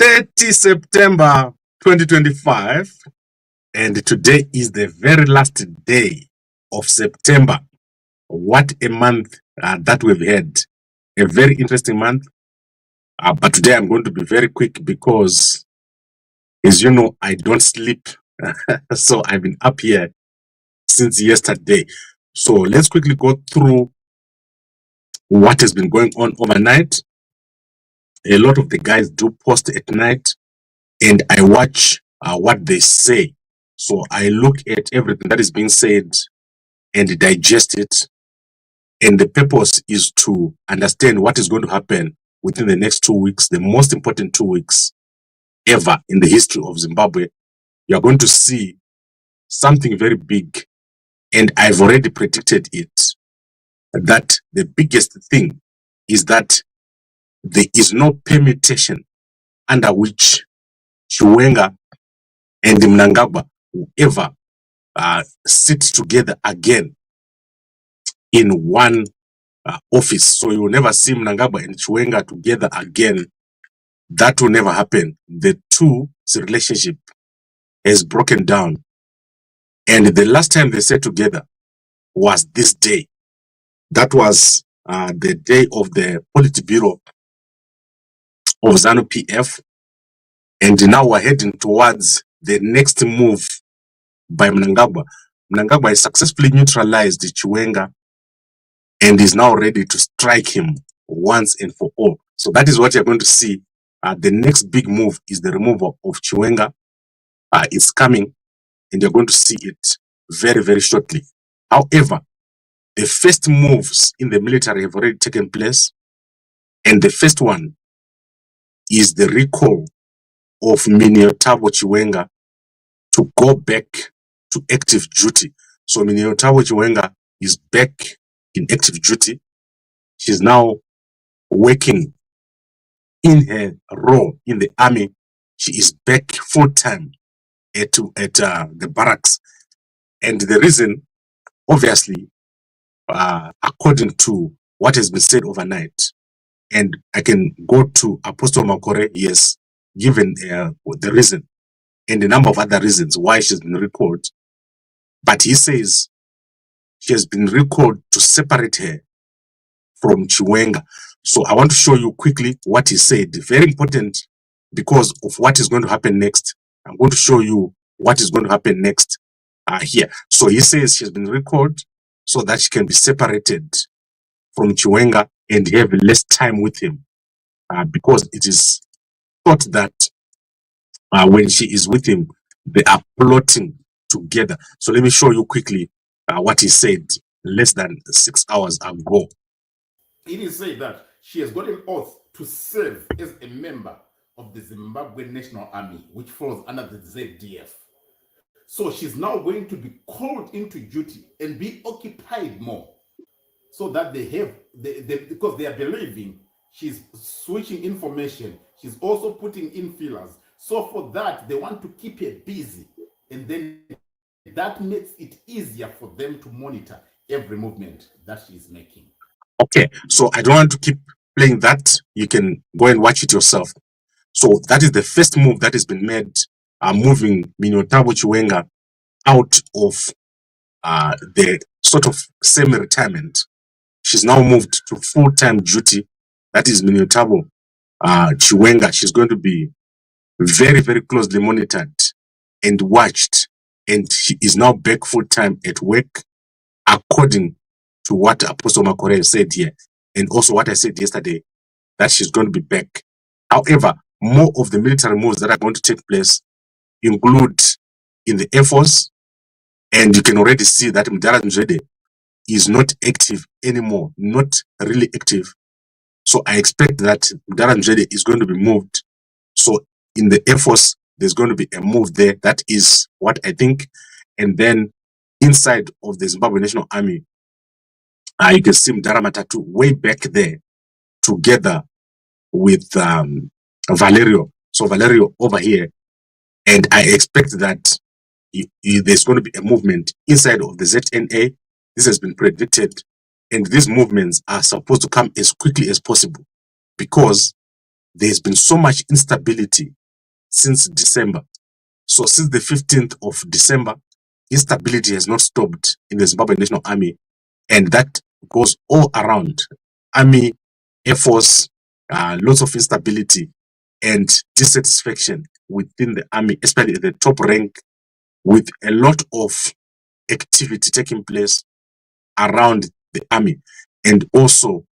30 September 2025, and today is the very last day of September. What a month that we've had. A very interesting month. But today I'm going to be very quick because, as you know, I don't sleep. So I've been up here since yesterday. So let's quickly go through what has been going on overnight. A lot of the guys do post at night, and I watch what they say. So I look at everything that is being said and digest it. And the purpose is to understand what is going to happen within the next 2 weeks, the most important 2 weeks ever in the history of Zimbabwe. You are going to see something very big, and I've already predicted it, that the biggest thing is that there is no permutation under which Chiwenga and Mnangagwa will ever sit together again in one office. So you will never see Mnangagwa and Chiwenga together again. That will never happen. The two's relationship has broken down. And the last time they sat together was this day. That was the day of the Politburo of ZANU-PF. And now we're heading towards the next move by Mnangagwa. Mnangagwa has successfully neutralized Chiwenga and is now ready to strike him once and for all. So that is what you're going to see. The next big move is the removal of Chiwenga. It's coming, and you're going to see it very, very shortly. However, the first moves in the military have already taken place, and the first one is the recall of Miniyothabo Chiwenga to go back to active duty. So Miniyothabo Chiwenga is back in active duty. She's now working in her role in the army. She is back full-time at the barracks. And the reason, obviously, according to what has been said overnight, and I can go to Apostle Makore, he has given the reason and a number of other reasons why she's been recalled. But he says she has been recalled to separate her from Chiwenga. So I want to show you quickly what he said. Very important because of what is going to happen next. I'm going to show you what is going to happen next here. So he says she's been recalled so that she can be separated from Chiwenga and have less time with him, because it is thought that when she is with him, they are plotting together. So let me show you quickly what he said less than 6 hours ago. It is said that she has got an oath to serve as a member of the Zimbabwe National Army, which falls under the ZDF. So she's now going to be called into duty and be occupied more, so that they have, because they are believing she's switching information, she's also putting in fillers. So for that, they want to keep her busy, and then that makes it easier for them to monitor every movement that she's making. Okay, so I don't want to keep playing that. You can go and watch it yourself. So that is the first move that has been made, moving Miniyothabo Chiwenga out of the sort of semi-retirement. She's now moved to full-time duty. That is Miniyothabo Chiwenga. She's going to be very, very closely monitored and watched. And she is now back full-time at work, according to what Apostle Makore said here. And also what I said yesterday, that she's going to be back. However, more of the military moves that are going to take place include in the Air Force, and you can already see that Marshall Nzvede is not active anymore, not really active. So I expect that Marshall Nzvede is going to be moved. So in the Air Force, there's going to be a move there. That is what I think. And then inside of the Zimbabwe National Army, you can see Mdaramatatu way back there together with Valerio. So Valerio over here. And I expect that there's going to be a movement inside of the ZNA. This has been predicted. And these movements are supposed to come as quickly as possible, because there's been so much instability since December. So since the 15th of December, instability has not stopped in the Zimbabwe National Army, and that goes all around. Army, Air Force, lots of instability and dissatisfaction within the army, especially at the top rank, with a lot of activity taking place around the army, and also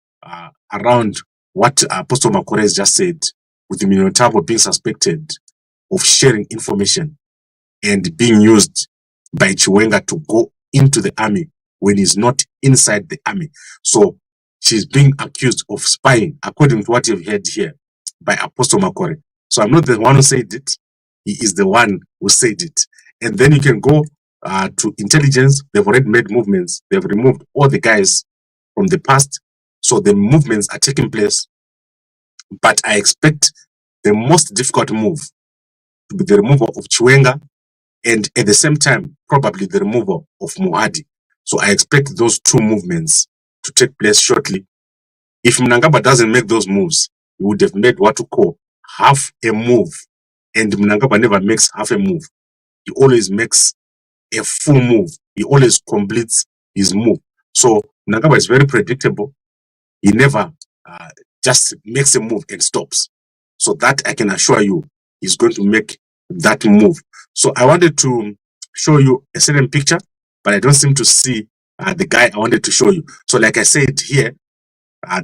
around what Apostle Makore has just said, with the Miniyothabo being suspected of sharing information and being used by Chiwenga to go into the army when he's not inside the army. So she's being accused of spying, according to what you've heard here, by Apostle Makore. So I'm not the one who said it. He is the one who said it. And then you can go to intelligence. They've already made movements. They've removed all the guys from the past. So the movements are taking place. But I expect the most difficult move to be the removal of Chiwenga, and at the same time, probably the removal of Muhadi. So I expect those two movements to take place shortly. If Mnangagwa doesn't make those moves, he would have made what we call half a move. And Mnangagwa never makes half a move. He always makes a full move. He always completes his move. So Mnangagwa is very predictable. He never just makes a move and stops. So that I can assure you, he's going to make that move. So I wanted to show you a certain picture, but I don't seem to see the guy I wanted to show you. So like I said here,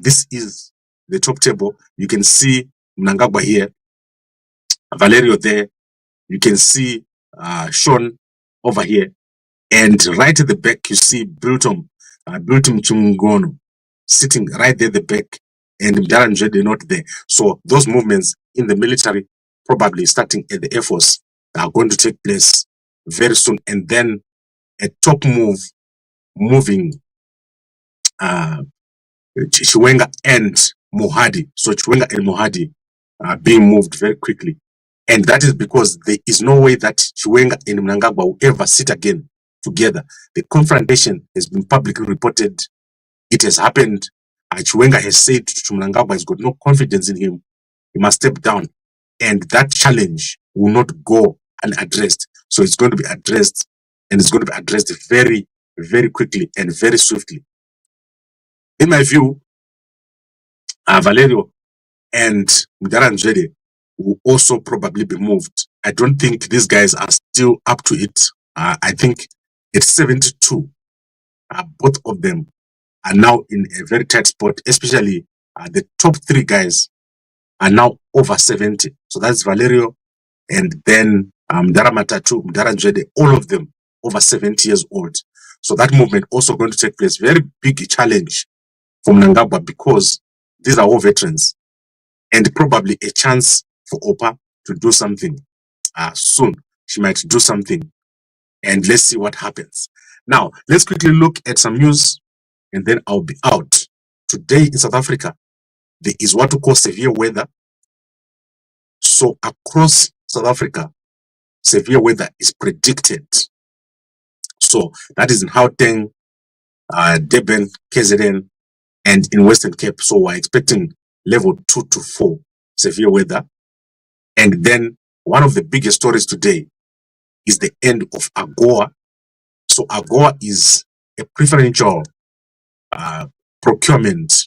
this is the top table. You can see Mnangagwa here, Valerio there. You can see Sean over here. And right at the back, you see Biltom Chungono sitting right there at the back, and Mnangagwa Nzvede not there. So those movements in the military, probably starting at the Air Force, are going to take place very soon. And then a top move moving Chiwenga and Muhadi. So Chiwenga and Muhadi are being moved very quickly. And that is because there is no way that Chiwenga and Mnangagwa will ever sit again together. The confrontation has been publicly reported. It has happened. Chiwenga has said to Mnangagwa he's got no confidence in him. He must step down. And that challenge will not go unaddressed. So it's going to be addressed, and it's going to be addressed very, very quickly and very swiftly. In my view, Valerio and Mnangagwa Nzvede will also probably be moved. I don't think these guys are still up to it. I think it's 72. Both of them are now in a very tight spot, especially the top three guys are now over 70. So that's Valerio, and then Mnangagwa Nzvede, all of them over 70 years old. So that movement also going to take place. Very big challenge for Mnangagwa, because these are all veterans, and probably a chance for Opa to do something soon. She might do something, and let's see what happens. Now, let's quickly look at some news, and then I'll be out. Today in South Africa, there is what we call severe weather. So across South Africa, severe weather is predicted. So that is in Gauteng, Durban, KZN, and in Western Cape. So we're expecting level 2 to 4 severe weather. And then one of the biggest stories today is the end of AGOA. So AGOA is a preferential procurement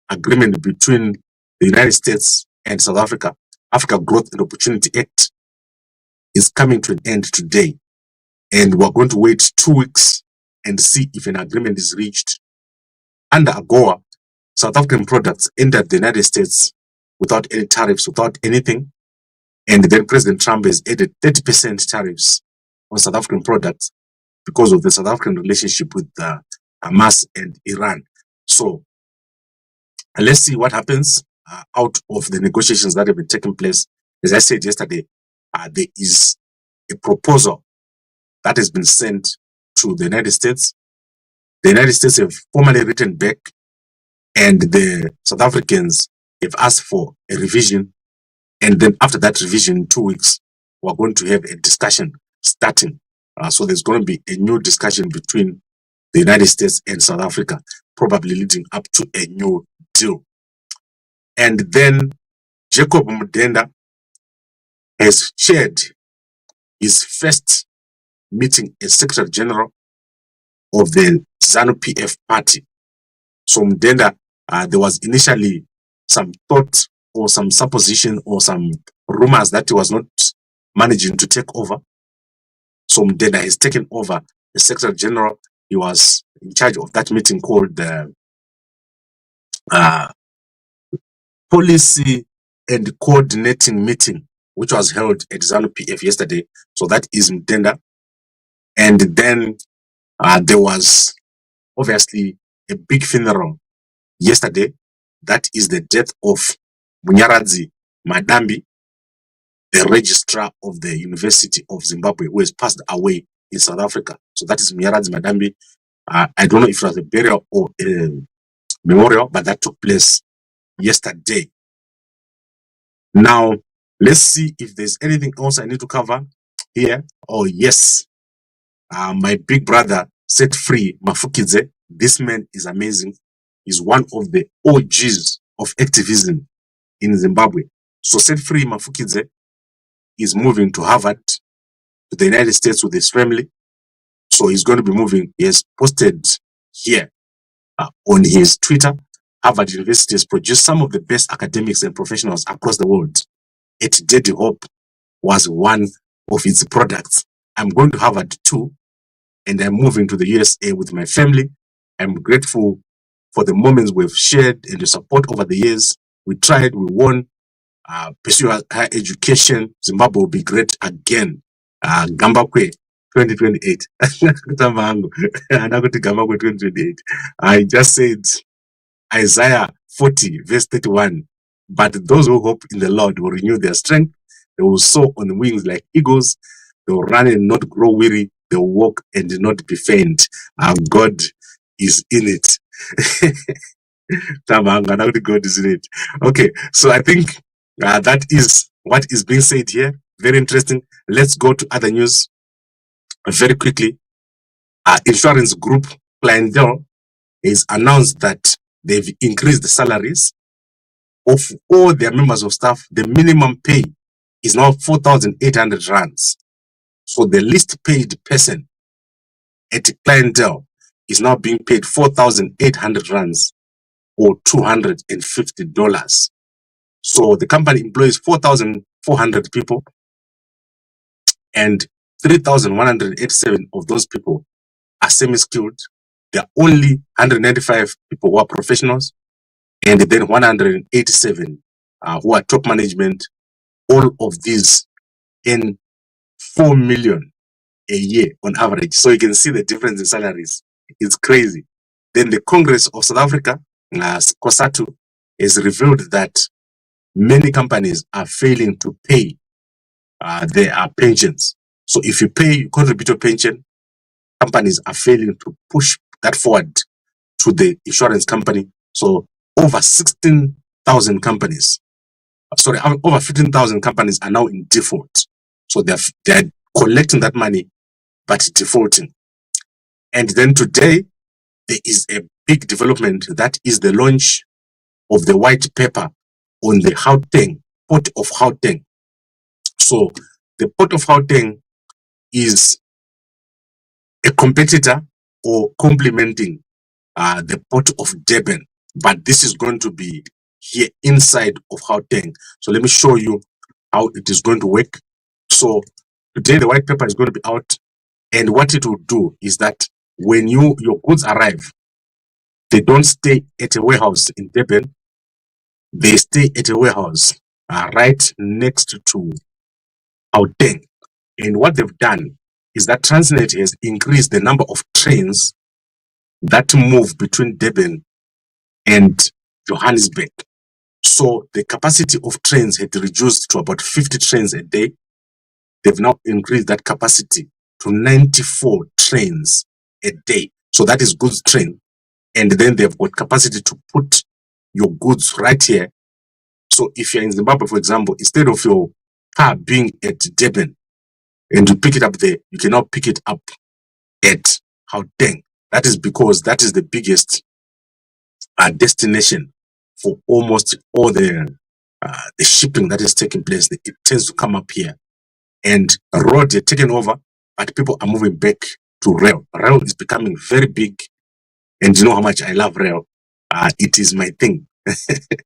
agreement between the United States and South Africa. Africa Growth and Opportunity Act is coming to an end today. And we're going to wait 2 weeks and see if an agreement is reached. Under AGOA, South African products entered the United States without any tariffs, without anything. And then President Trump has added 30% tariffs on South African products because of the South African relationship with Hamas and Iran. So let's see what happens out of the negotiations that have been taking place. As I said yesterday, there is a proposal that has been sent to the United States. The United States have formally written back, and the South Africans have asked for a revision. And then after that revision, in 2 weeks, we're going to have a discussion starting. So there's going to be a new discussion between the United States and South Africa, probably leading up to a new deal. And then Jacob Mudenda has chaired his first meeting as Secretary General of the ZANU-PF party. So Mudenda, there was initially some thought or some supposition or some rumors that he was not managing to take over. So Mudenda has taken over the Secretary General. He was in charge of that meeting called the Policy and Coordinating Meeting, which was held at ZANU-PF yesterday. So that is Mudenda. And then there was obviously a big funeral yesterday. That is the death of Munyaradzi Madambi, the registrar of the University of Zimbabwe, who has passed away in South Africa. So that is Munyaradzi Madambi. I don't know if it was a burial or a memorial, but that took place yesterday. Now, let's see if there's anything else I need to cover here. Oh, yes. My big brother set free Mafukidze. This man is amazing. He's one of the OGs of activism in Zimbabwe. So set free Mafukidze is moving to Harvard, to the United States with his family. So he's going to be moving. He has posted here on his Twitter, Harvard University has produced some of the best academics and professionals across the world. It Daddy Hope was one of its products. I'm going to Harvard too, and I'm moving to the USA with my family. I'm grateful for the moments we've shared and the support over the years. We tried, we won. Pursue higher education. Zimbabwe will be great again. Gambakwe 2028. Gambakwe 2028. I just said Isaiah 40 verse 31. But those who hope in the Lord will renew their strength. They will soar on wings like eagles. They will run and not grow weary. They will walk and not be faint. God is in it. God is in it. Okay, so I think that is what is being said here. Very interesting. Let's go to other news very quickly. Insurance group Clientele has announced that they've increased the salaries of all their members of staff. The minimum pay is now 4,800 rands. So the least paid person at Clientele is now being paid 4,800 rands or $250. So the company employs 4,400 people, and 3,187 of those people are semi-skilled. There are only 195 people who are professionals, and then 187 who are top management. All of these in 4 million a year on average. So you can see the difference in salaries. It's crazy. Then the Congress of South Africa, COSATU, has revealed that many companies are failing to pay their pensions. So if you pay, you contribute to pension, companies are failing to push that forward to the insurance company. So over 16,000 companies, over 15,000 companies are now in default. So they're collecting that money, but defaulting. And then today, there is a big development. That is the launch of the white paper on the Port of Gauteng. So the Port of Gauteng is a competitor or complementing the Port of Durban, but this is going to be here inside of Gauteng. So let me show you how it is going to work. So today the white paper is going to be out, and what it will do is that when your goods arrive, they don't stay at a warehouse in Durban. They stay at a warehouse right next to Gauteng. And what they've done is that Transnet has increased the number of trains that move between Durban and Johannesburg. So the capacity of trains had reduced to about 50 trains a day. They've now increased that capacity to 94 trains a day. So that is goods train. And then they've got capacity to put your goods right here. So if you're in Zimbabwe, for example, instead of your car being at Durban and you pick it up there, you can now pick it up at Gauteng. That is because that is the biggest destination for almost all the the shipping that is taking place, it tends to come up here. And road are taken over, but people are moving back to rail. Rail is becoming very big. And you know how much I love rail. It is my thing.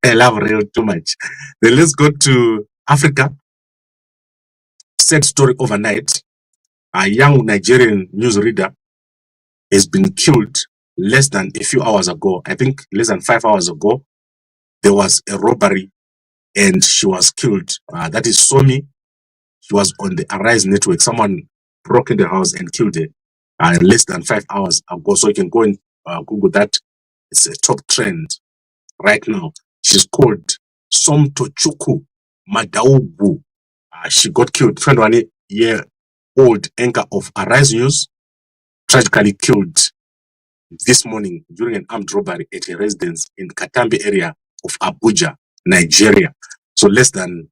I love rail too much. Then let's go to Africa. Sad story overnight. A young Nigerian newsreader has been killed less than a few hours ago. I think less than 5 hours ago, there was a robbery and she was killed. That is Somi. She was on the Arise network. Someone broke in the house and killed her less than 5 hours ago. So you can go and Google that. It's a top trend right now. She's called Somtochukwu Madaubu. She got killed. 21-year-old anchor of Arise News tragically killed this morning during an armed robbery at a residence in Katambi area of Abuja, Nigeria. So less than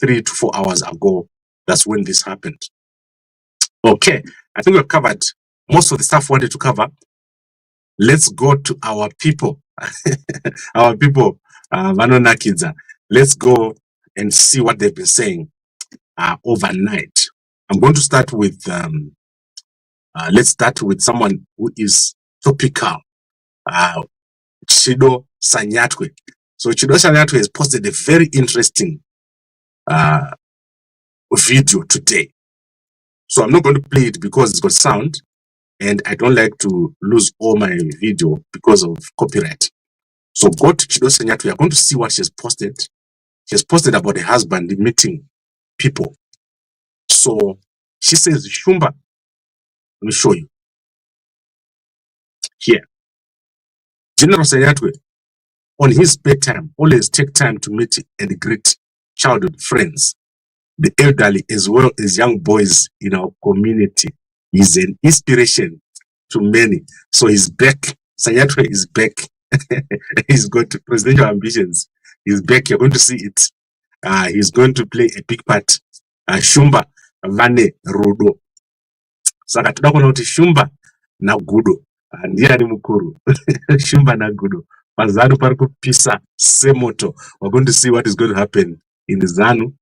3 to 4 hours ago, that's when this happened. Okay, I think we've covered most of the stuff we wanted to cover. Let's go to our people. Our people, Vanonakidza. Let's go and see what they've been saying overnight. I'm going to start with, let's start with someone who is topical, Chido Sanyatwe. So Chido Sanyatwe has posted a very interesting video today. So I'm not going to play it because it's got sound and I don't like to lose all my video because of copyright. So go to Chido Sanyatwe. You're going to see what she has posted. She has posted about her husband meeting people. So she says, Shumba, let me show you. Here. General Sanyatwe, on his spare time, always take time to meet and greet childhood friends, the elderly as well as young boys in our community. He's an inspiration to many. So he's back. Sanyatwe is back. He's got presidential ambitions. He's back. You're going to see it. He's going to play a big part. Shumba Vane Rudo. Saka tunakuona kuti Shumba na Gudo. Ndiani mukuru. Shumba na Gudo. Pazanu pari kupisa semoto. We're going to see what is going to happen in Zanu.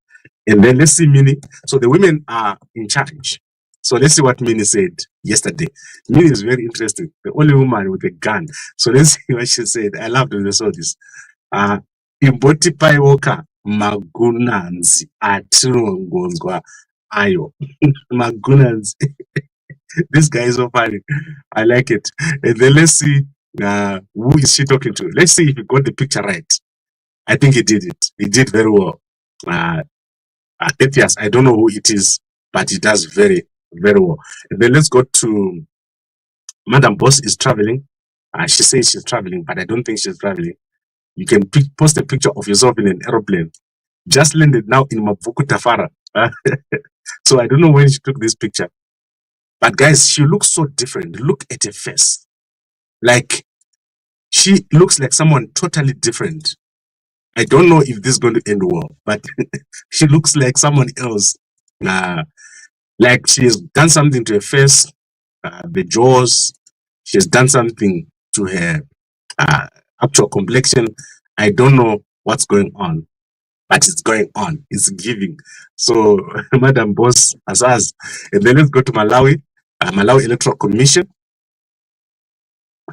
And then let's see Mini. So the women are in charge. So let's see what Mini said yesterday. Mini is very interesting. The only woman with a gun. So let's see what she said. I loved when I saw this. Imboti paiwoka magunanzi atirongozwa ayo. Magunanzi. This guy is so funny. I like it. And then let's see who is she talking to. Let's see if you got the picture right. I think he did it. He did very well. Yes, I don't know who it is, but he does very, very well. And then let's go to Madam Boss is traveling. She says she's traveling, but I don't think she's traveling. You can post a picture of yourself in an aeroplane. Just landed now in Mapuku Tafara. So I don't know when she took this picture. But guys, she looks so different. Look at her face. Like, she looks like someone totally different. I don't know if this is going to end well, but she looks like someone else. Like she has done something to her face, the jaws. She has done something to her actual complexion. I don't know what's going on, but it's going on. It's giving. So, Madam Boss, Asaz. And then let's go to Malawi. Malawi Electoral Commission.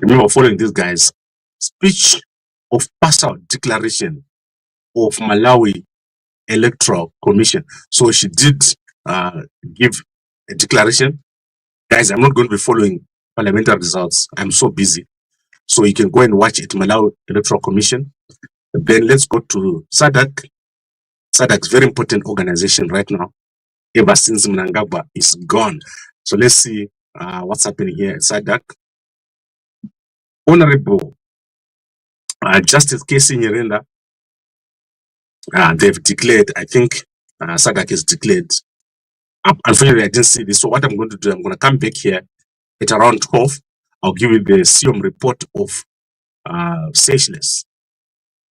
Remember following these guys. Speech of pass-out declaration of Malawi Electoral Commission. So she did give a declaration. Guys, I'm not going to be following parliamentary results. I'm so busy. So you can go and watch it, Malawi Electoral Commission. Then let's go to SADC. SADC is a very important organization right now. Ever since Mnangagwa is gone. So let's see what's happening here at SADC. Honorable Justice Casey Nyirenda, they've declared, I think SADC has declared. Unfortunately, I didn't see this. So what I'm going to do, I'm going to come back here at around 12. I'll give you the SIOM report of Seychelles.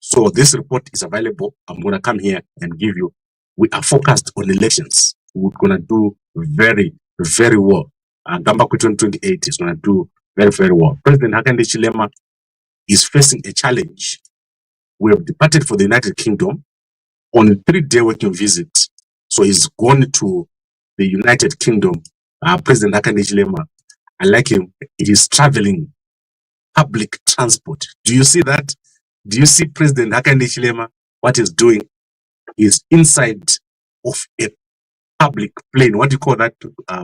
So this report is available. I'm going to come here and give you. We are focused on elections. We're going to do very, very well. Gambakwe 2028 is going to do very, very well. President Hakainde Hichilema is facing a challenge. We have departed for the United Kingdom. on a 3-day working visit. So he's gone to the United Kingdom. President Hakainde Hichilema, I like him. He is traveling public transport. Do you see that? Do you see President Hakainde Hichilema? What he's doing is inside of a public plane. What do you call that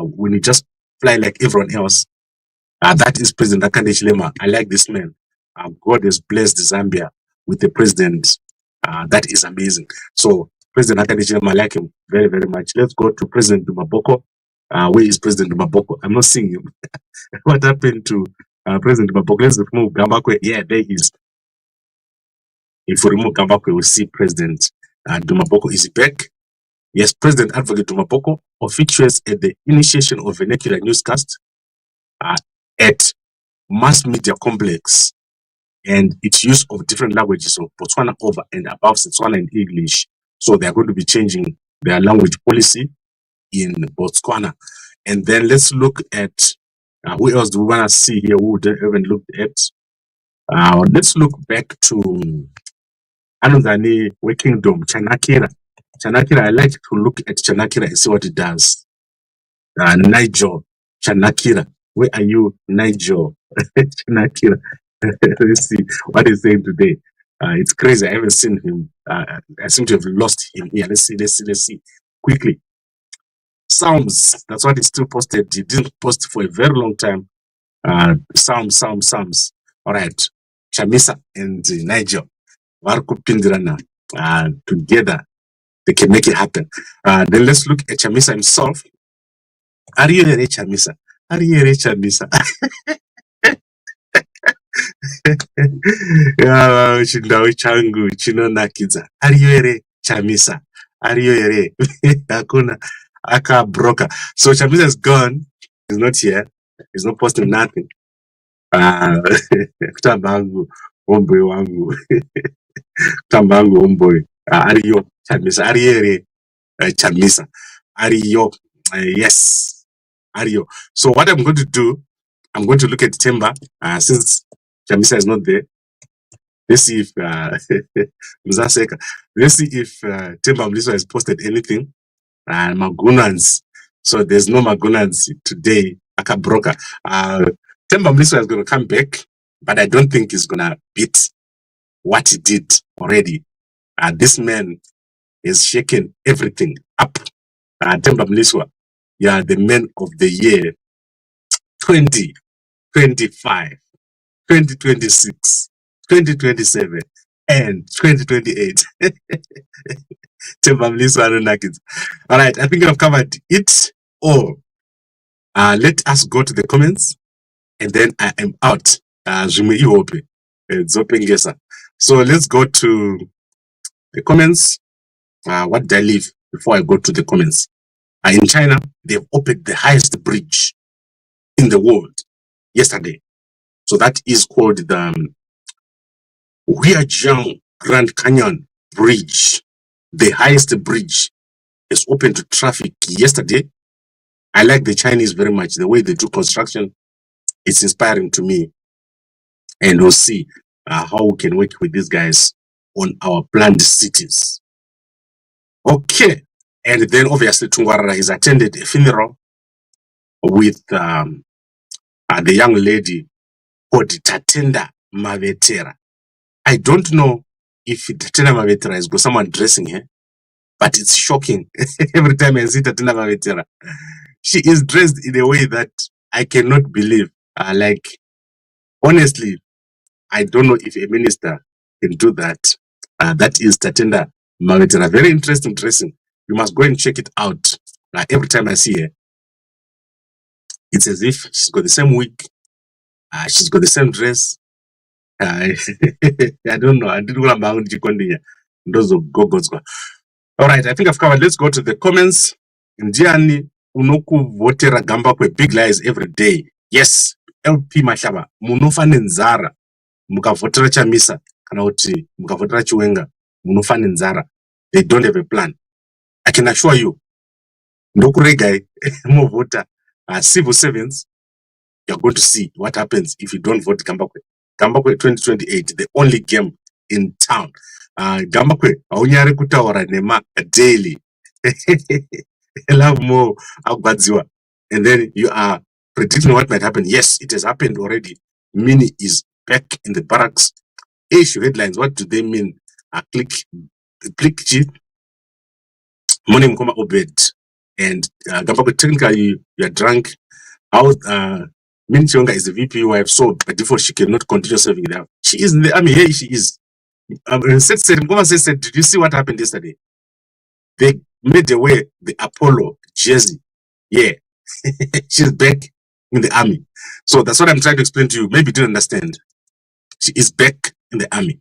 when you just fly like everyone else? That is President Hakainde Hichilema. I like this man. God has blessed Zambia with a president that is amazing. So President Hakainde Hichilema, I like him very, very much. Let's go to President Dumaboko. Where is President Dumaboko? I'm not seeing him. What happened to President Dumaboko? Let's remove Gambakwe. Yeah, there he is. If we remove Gambakwe, we see President Dumaboko is back. Yes, President Advocate Dumaboko officiates at the initiation of vernacular newscast at mass media complex and its use of different languages of Botswana over and above Setswana and English. So they are going to be changing their language policy in Botswana. And then let's look at who else do we want to see here who we haven't looked at. Let's look back to Anandani Kingdom, Chanakira. Chanakira, I like to look at Chanakira and see what it does. Nigel, Chanakira. Where are you, Nigel? Chanakira. Let's see what he's saying today. It's crazy. I haven't seen him. I seem to have lost him here. Let's see. Quickly. Psalms. That's what he still posted. He didn't post for a very long time. Psalms. All right. Chamisa and Nigel. Varkupindirana. Together, they can make it happen. Then let's look at Chamisa himself. Are you a Chamisa? Are you a Chamisa? Chindau changu chinonakidza. Are you a Chamisa? Are you a Hakuna Aka broker? So Chamisa is gone. He's not here. He's not posting nothing. Kutambangu homeboy wangu. Kutambangu homeboy. Are you Chamisa? Are you a Chamisa? Are you? Yes. Are you? So what I'm going to do, I'm going to look at Temba since Chamisa is not there. Let's see if let's see if Temba Mliswa has posted anything. Magunans. So there's no Magunans today. Akabroka. Temba Mliswa is going to come back, but I don't think he's going to beat what he did already. This man is shaking everything up. Temba Mliswa, yeah, the man of the year 2025, 2026, 2027, and 2028. Temba Mliswa Nuggets. All right, I think I've covered it all. Let us go to the comments, and then I am out. So let's go to the comments. What did I leave before I go to the comments? In China, they've opened the highest bridge in the world yesterday. So that is called the Huijiang Grand Canyon Bridge. The highest bridge is open to traffic yesterday. I like the Chinese very much. The way they do construction, it's inspiring to me. And we'll see how we can work with these guys on our planned cities. Okay. And then obviously Tungwarara has attended a funeral with the young lady called Tatenda Mavetera. I don't know if Tatenda Mavetera has got someone dressing her, but it's shocking. Every time I see Tatenda Mavetera, she is dressed in a way that I cannot believe. Like, honestly, I don't know if a minister can do that. That is Tatenda Mavetera. Very interesting dressing. You must go and check it out. Every time I see her, it's as if she's got the same wig. She's got the same dress. I don't know. I didn't want to those of gogo's. All right, I think I've covered. Let's go to the comments. Ndiani unoku votera Gambakwe big lies every day. Yes, LP Mashaba munofane nzara mukavotera Chamisa kana kuti mukavotera Chiwenga munofane nzara. They don't have a plan. I can assure you, ndokuregai movota civil servants. You're going to see what happens if you don't vote Gambakwe. Gambakwe 2028, the only game in town. Gambakwe, aunyari kutaura nema daily. Love more Agbadziwa. And then you are predicting what might happen. Yes, it has happened already. Mini is back in the barracks. Issue headlines, what do they mean? Click G, Morning Mkoma Obed. And Gambakwe, technically you are drunk. How Mini Chiwenga is the VP wife, so by default she cannot continue serving there. She is in the army. Hey, she is. Said, did you see what happened yesterday? They made away the Apollo jersey. Yeah, she's back in the army. So that's what I'm trying to explain to you. Maybe you didn't understand. She is back in the army.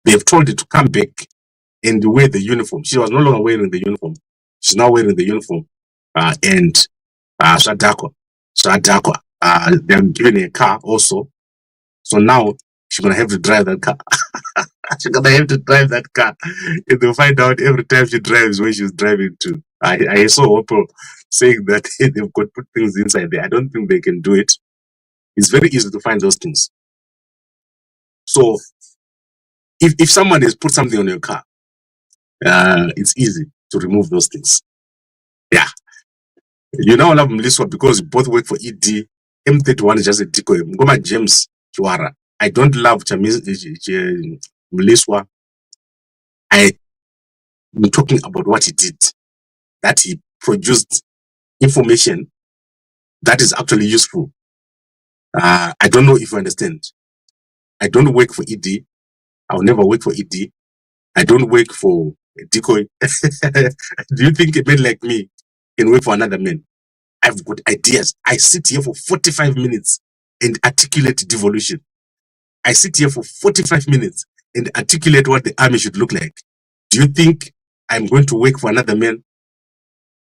They have told her to come back and wear the uniform. She was no longer wearing the uniform. She's now wearing the uniform. And Shadakwa. They're giving her a car also. So now she's gonna have to drive that car. She's gonna have to drive that car. And they'll find out every time she drives where she's driving to. I saw people saying that they've got put things inside there. I don't think they can do it. It's very easy to find those things. So if someone has put something on your car, it's easy to remove those things. Yeah. You now love Mliswa because you both work for ED. M31 is just a decoy. Ngoma James Chiwara. I don't love Mliswa. I'm talking about what he did. That he produced information that is actually useful. I don't know if you understand. I don't work for ED. I'll never work for ED. I don't work for a decoy. Do you think a man like me can work for another man? I've got ideas. I sit here for 45 minutes and articulate devolution. I sit here for 45 minutes and articulate what the army should look like. Do you think I'm going to work for another man?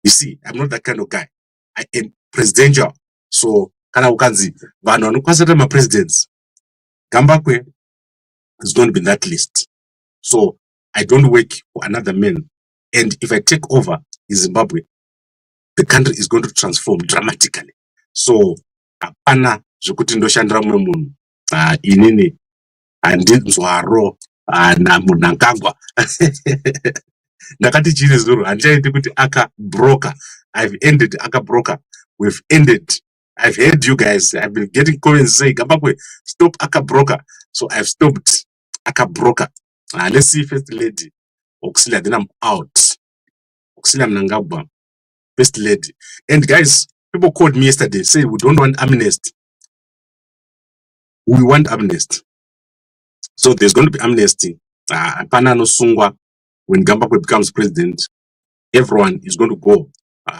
You see, I'm not that kind of guy. I am presidential. So, kana ukanzi, vano anukwasata ma presidents. Gambakwe is going to be in that list. So, I don't work for another man. And if I take over in Zimbabwe, the country is going to transform dramatically. So, apana zvokuti ndoshandira mumwe munhu. Inini handinzwaro na Mnangagwa. Nakati chiri zuru handichaiti kuti aka broker. I've ended aka broker. We've ended. I've heard you guys. I've been getting comments saying, Gambakwe, stop aka broker. So I've stopped aka broker. Let's see First Lady Auxilia, then I'm out. Auxilia Mnangagwa, First Lady. And guys, people called me yesterday saying we don't want amnesty. We want amnesty. So there's going to be amnesty. Apana no sungwa. When Gambakwe becomes president, everyone is going to go.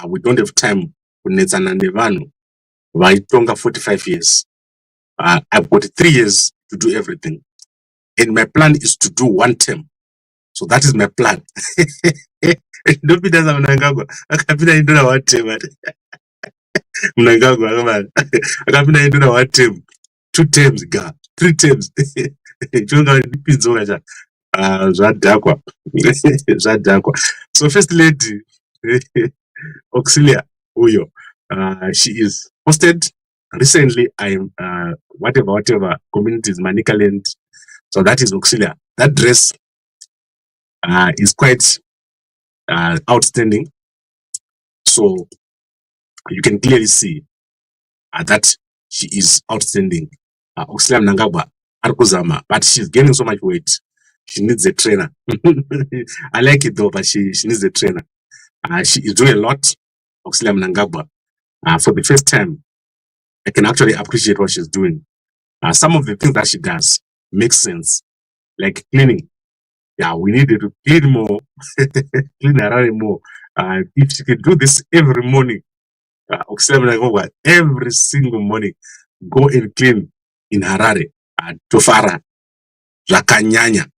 We don't have time for Netsana Nevano. Vaitonga 45 years. I've got 3 years to do everything. And my plan is to do 1 term. So that is my plan. Don't be that Mnangagwa. I can't be doing 1 term. Mnangagwa, come on. I can't be doing 1 term. 2 terms, 3 terms. Zadakwa. So First Lady Auxilia Uyo, she is posted recently. I am whatever communities Manicaland. So that is Auxilia. That dress is quite outstanding. So you can clearly see that she is outstanding. Auxilia Mnangagwa Arkuzama, but she's gaining so much weight. She needs a trainer. I like it though, but she needs a trainer. She is doing a lot. Auxilia Mnangagwa. For the first time, I can actually appreciate what she's doing. Some of the things that she does make sense, like cleaning. Yeah, we need to clean more, clean around more. If she can do this every morning, Auxilia Mnangagwa, every single morning, go and clean in Harare, Tofara, Rakanyanya.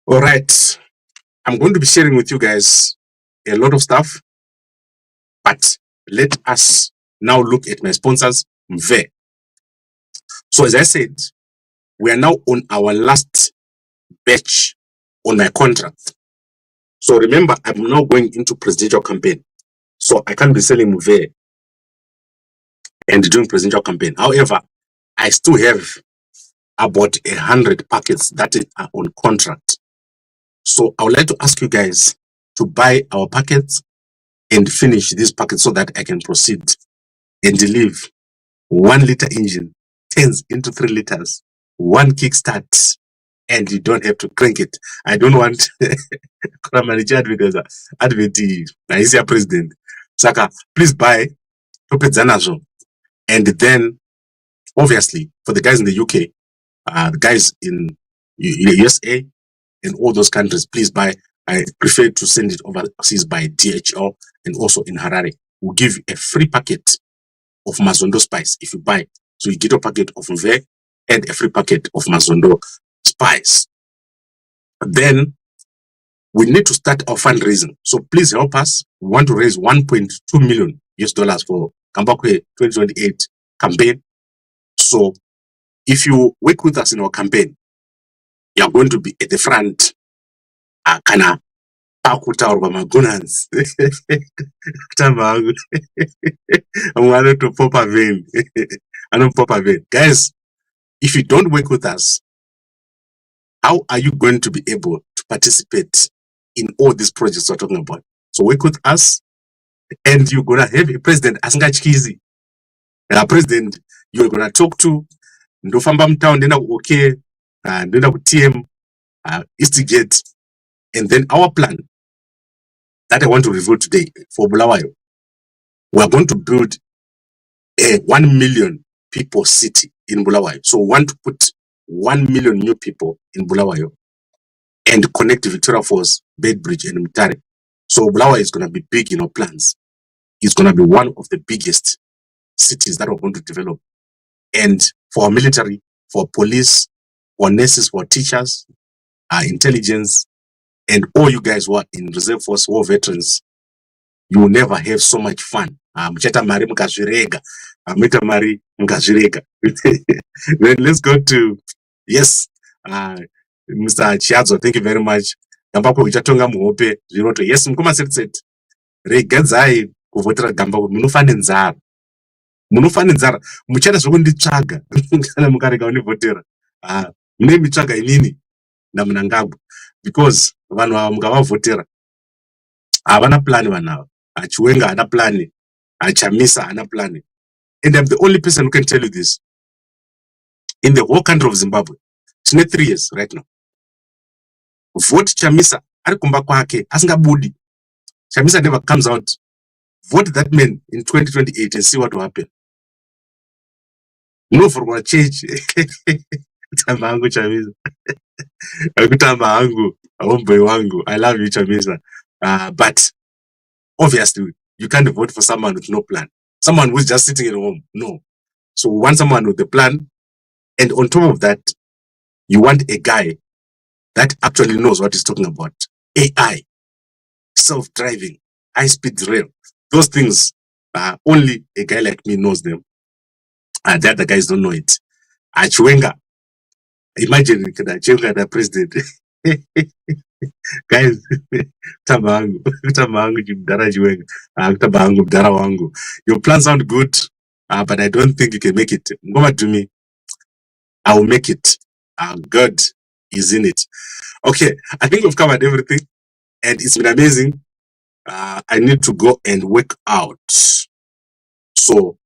All right, I'm going to be sharing with you guys a lot of stuff, but let us now look at my sponsors, Mve. So as I said, we are now on our last batch on my contract. So remember, I'm now going into presidential campaign. So I can't be selling Mve and doing presidential campaign. However, I still have about 100 packets that are on contract. So I would like to ask you guys to buy our packets and finish this packet so that I can proceed and leave 1 liter engine turns into 3 liters, 1 kickstart, and you don't have to crank it. I don't want advert president. Saka, please buy topedzanazo. And then obviously for the guys in the UK, the guys in USA and all those countries, please buy. I prefer to send it overseas by DHL and also in Harare. We'll give you a free packet of Mazondo spice if you buy. So you get a packet of Mve and a free packet of Mazondo spice. Then we need to start our fundraising. So please help us. We want to raise 1.2 million US dollars for Gambakwe 2028 campaign. So if you work with us in our campaign, you are going to be at the front. Kana pakuta or magunans. I'm going to pop a vein. I don't pop a vein. Guys, if you don't work with us, how are you going to be able to participate in all these projects we're talking about? So work with us, and you're gonna have a president asingachikizi. A president you're gonna talk to. Ndofamba mtown, then okay, and then TM, instigate, and then our plan that I want to reveal today for Bulawayo. We are going to build a 1 million people city in Bulawayo. So we want to put 1 million new people in Bulawayo and connect Victoria Falls, Bedbridge, and Mutare. So Bulawayo is going to be big in our plans. It's going to be one of the biggest cities that we're going to develop. And for our military, for police, for nurses, for teachers, intelligence, and all you guys who are in reserve force, war veterans, you will never have so much fun. Then let's go to, yes, Mr. Chiadzo, thank you very much. Gambakwe uchatonga muhope zviroto. Yes, mukoma set. Regadzai kuvotera Gambakwe. Munofane nzara. Muchada zvokunditsvaga kana mukarega univhotera. Mune mitsvaga inini na Mnangagwa, because vanhu ava mukavavhotera havana plan vanhu ava. Chiwenga hana plan, Chamisa hana plan. And I'm the only person who can tell you this. In the whole country of Zimbabwe, it's not 3 years right now. Vote Chamisa, ari kumba kwake, asingabudi. Chamisa never comes out. Vote that man in 2028 and see what will happen. No for what change. Tamba hangu Chamisa. Akutamba hangu, homeboy wangu. I love you Chamisa. But obviously, you can't vote for someone with no plan. Someone who's just sitting at home. No. So we want someone with a plan. And on top of that, you want a guy that actually knows what he's talking about. AI, self-driving, high-speed rail. Those things, only a guy like me knows them. The other guys don't know it. Chiwenga, imagine Chiwenga the president. Guys, tabangu mdara Chiwenga, tabangu mdara wangu. Your plans sound good, but I don't think you can make it. Ngoma to me, I will make it. God is in it. Okay, I think we've covered everything, and it's been amazing. I need to go and work out. So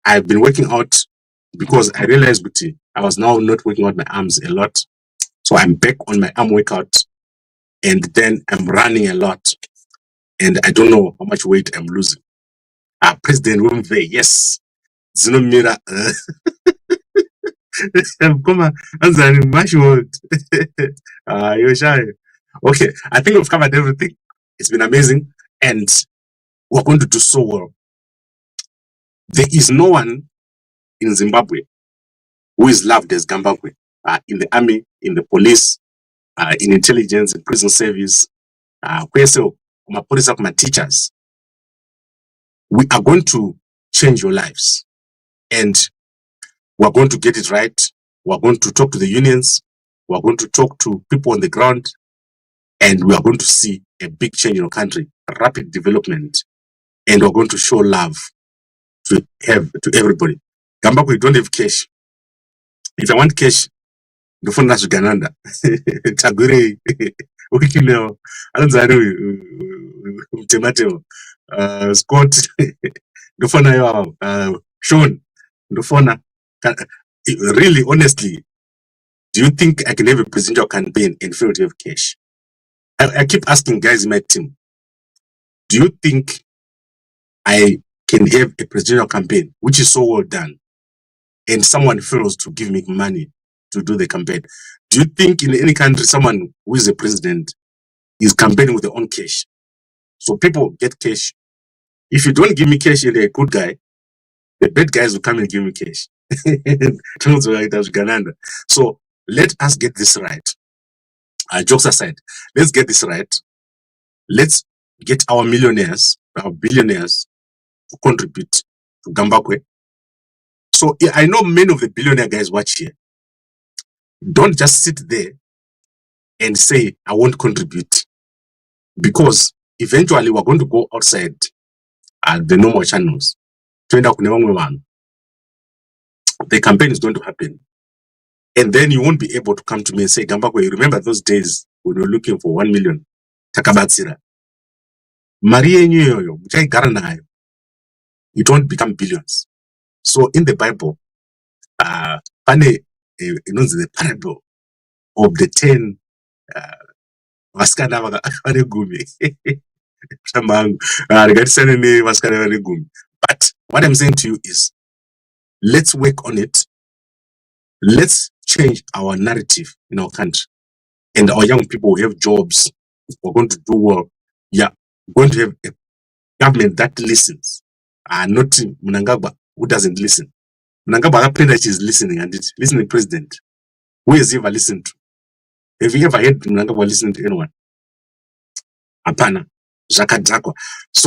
I've been working out because I realized I was now not working out my arms a lot. So I'm back on my arm workout, and then I'm running a lot, and I don't know how much weight I'm losing. President Wimve, yes. Zinomira. Come on, answer my word. You're shy. Okay, I think we've covered everything. It's been amazing, and we're going to do so well. There is no one in Zimbabwe who is loved as Gambakwe, in the army, in the police, in intelligence, in prison service, my teachers. We are going to change your lives, and we're going to get it right. We're going to talk to the unions. We're going to talk to people on the ground, and we are going to see a big change in our country, rapid development, and we're going to show love to everybody. Gambakwe, you don't have cash. If I want cash, do for Gananda. Tagure, Ukikileo. Anzari Tomato. Scott. Ndofana yo. Sean. Ndofana. Really, honestly, do you think I can have a presidential campaign and fail to have cash? I keep asking guys in my team, do you think I can have a presidential campaign which is so well done and someone fails to give me money to do the campaign? Do you think in any country someone who is a president is campaigning with their own cash? So people get cash. If you don't give me cash and you're a good guy, the bad guys will come and give me cash. So let us get this right. Jokes aside, let's get this right. Let's get our millionaires, our billionaires to contribute to Gambakwe. So I know many of the billionaire guys watch here. Don't just sit there and say, I won't contribute. Because eventually we're going to go outside the normal channels. The campaign is going to happen. And then you won't be able to come to me and say, Gambakwe, you remember those days when we were looking for 1 million? Takabatsira. Maria nyoyo, it won't become billions. So in the Bible, the parable of the 10 vasikana vane gumi. But what I'm saying to you is, let's work on it. Let's change our narrative in our country. And our young people who have jobs, we're going to do well. Yeah, we're going to have a government that listens. Not Mnangagwa, who doesn't listen. Mnangagwa is listening, and it's listening president. Who has ever listened to? Have you ever heard Mnangagwa listen to anyone? Apana. So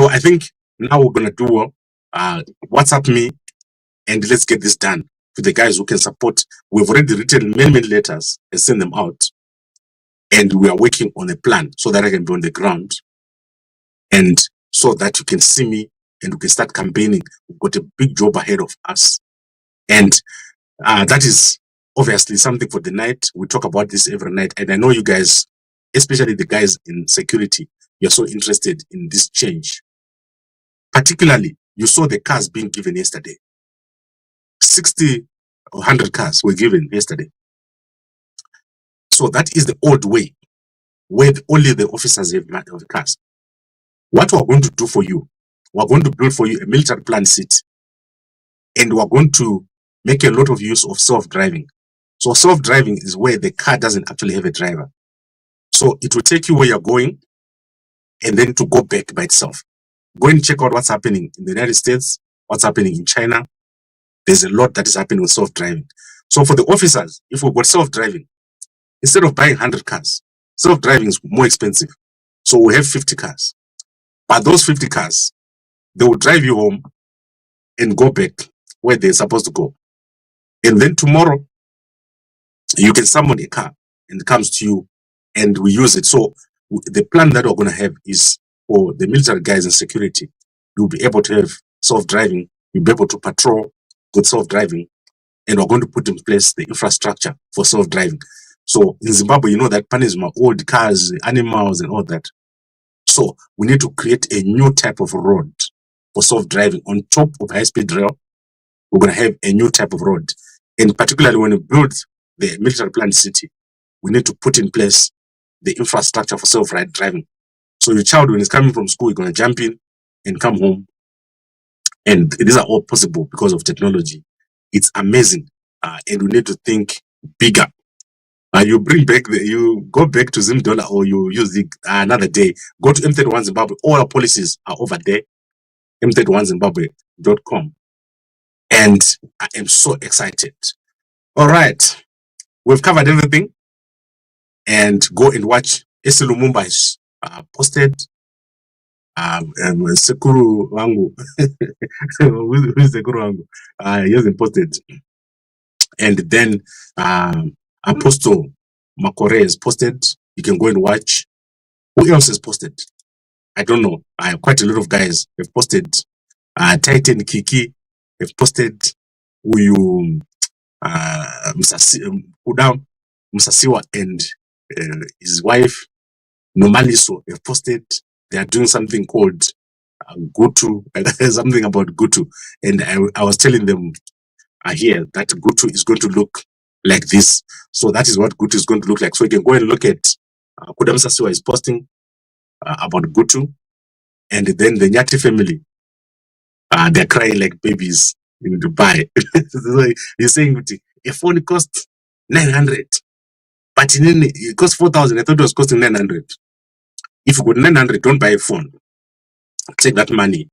I think now we're gonna do WhatsApp me and let's get this done to the guys who can support. We've already written many letters and sent them out, and we are working on a plan so that I can be on the ground and so that you can see me and we can start campaigning. We've got a big job ahead of us, and that is obviously something for the night. We talk about this every night, and I know you guys, especially the guys in security, you're so interested in this change. Particularly, you saw the cars being given yesterday. 60 or 100 cars were given yesterday. So that is the old way, where only the officers have the cars. What we're going to do for you, we're going to build for you a military plan seat, and we're going to make a lot of use of self-driving. So self-driving is where the car doesn't actually have a driver. So it will take you where you're going, and then to go back by itself. Go and check out what's happening in the United States, what's happening in China. There's a lot that is happening with self-driving. So for the officers, if we've got self-driving, instead of buying 100 cars, self-driving is more expensive. So we have 50 cars. But those 50 cars, they will drive you home and go back where they're supposed to go. And then tomorrow, you can summon a car and it comes to you and we use it. So the plan that we're going to have is for the military guys in security. You'll be able to have self-driving. You'll be able to patrol with self-driving. And we're going to put in place the infrastructure for self-driving. So in Zimbabwe, you know that Panisma, old cars, animals, and all that. So we need to create a new type of road for self-driving. On top of high-speed rail, we're going to have a new type of road. And particularly when we build the military planned city, we need to put in place the infrastructure for self-driving. So your child, when he's coming from school, you're going to jump in and come home. And these are all possible because of technology. It's amazing. And we need to think bigger. You bring back you go back to Zim dollar, or you use the another day. Go to M31 Zimbabwe. All our policies are over there. M31Zimbabwe.com. And I am so excited. All right. We've covered everything. And go and watch Esi Lumumba is posted. Sekuru Wangu. Who is Sekuru Wangu? He hasn't posted. And then Apostle Makore is posted. You can go and watch. Who else is posted? I don't know. Quite a lot of guys have posted. Titan Kiki have posted. Uyu Musasiwa and his wife. Nomaliso have posted they are doing something called Gutu, something about Gutu, and I was telling them here that Gutu is going to look like this. So that is what Gutu is going to look like. So you can go and look at Kudam Sasiwa is posting about Gutu, and then the Nyati family, they're crying like babies in Dubai. So he's saying a phone costs 900, but it costs 4,000. I thought it was costing 900. If you got 900, don't buy a phone. Take that money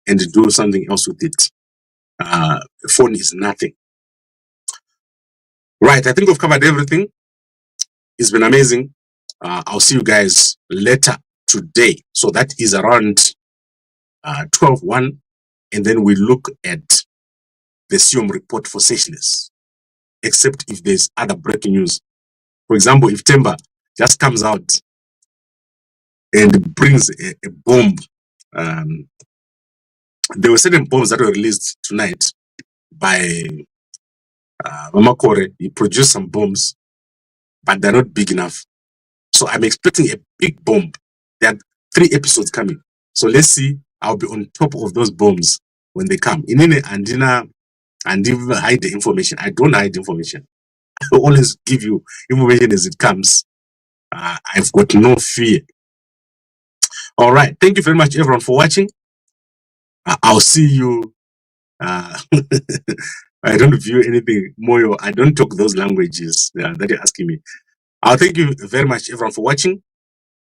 and do something else with it. Phone is nothing. Right, I think we've covered everything. It's been amazing. I'll see you guys later today. So that is around 12:01, and then we look at the SIOM report for sessionless, except if there's other breaking news. For example, if Temba just comes out and brings a bomb, there were certain bombs that were released tonight by Mama Kore. He produced some bombs, but they're not big enough. So I'm expecting a big bomb. There are 3 episodes coming. So let's see. I'll be on top of those bombs when they come. Inene Andina and even hide the information. I don't hide information. I always give you information as it comes. I've got no fear. All right. Thank you very much, everyone, for watching. I'll see you. I don't view anything. Moyo, I don't talk those languages that you're asking me. I'll thank you very much, everyone, for watching.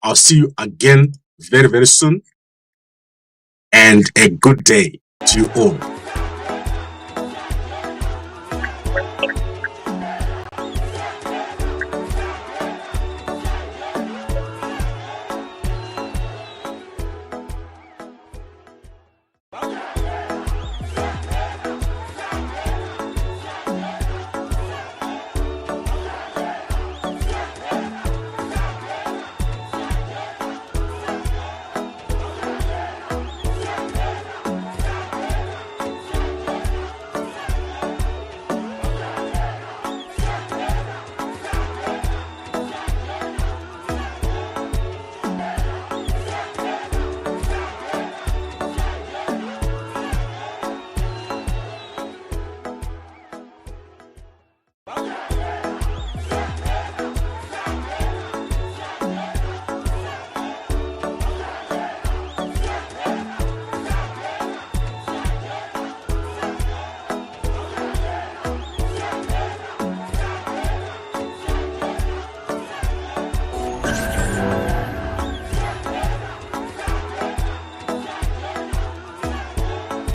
I'll see you again very, very soon. And a good day to you all.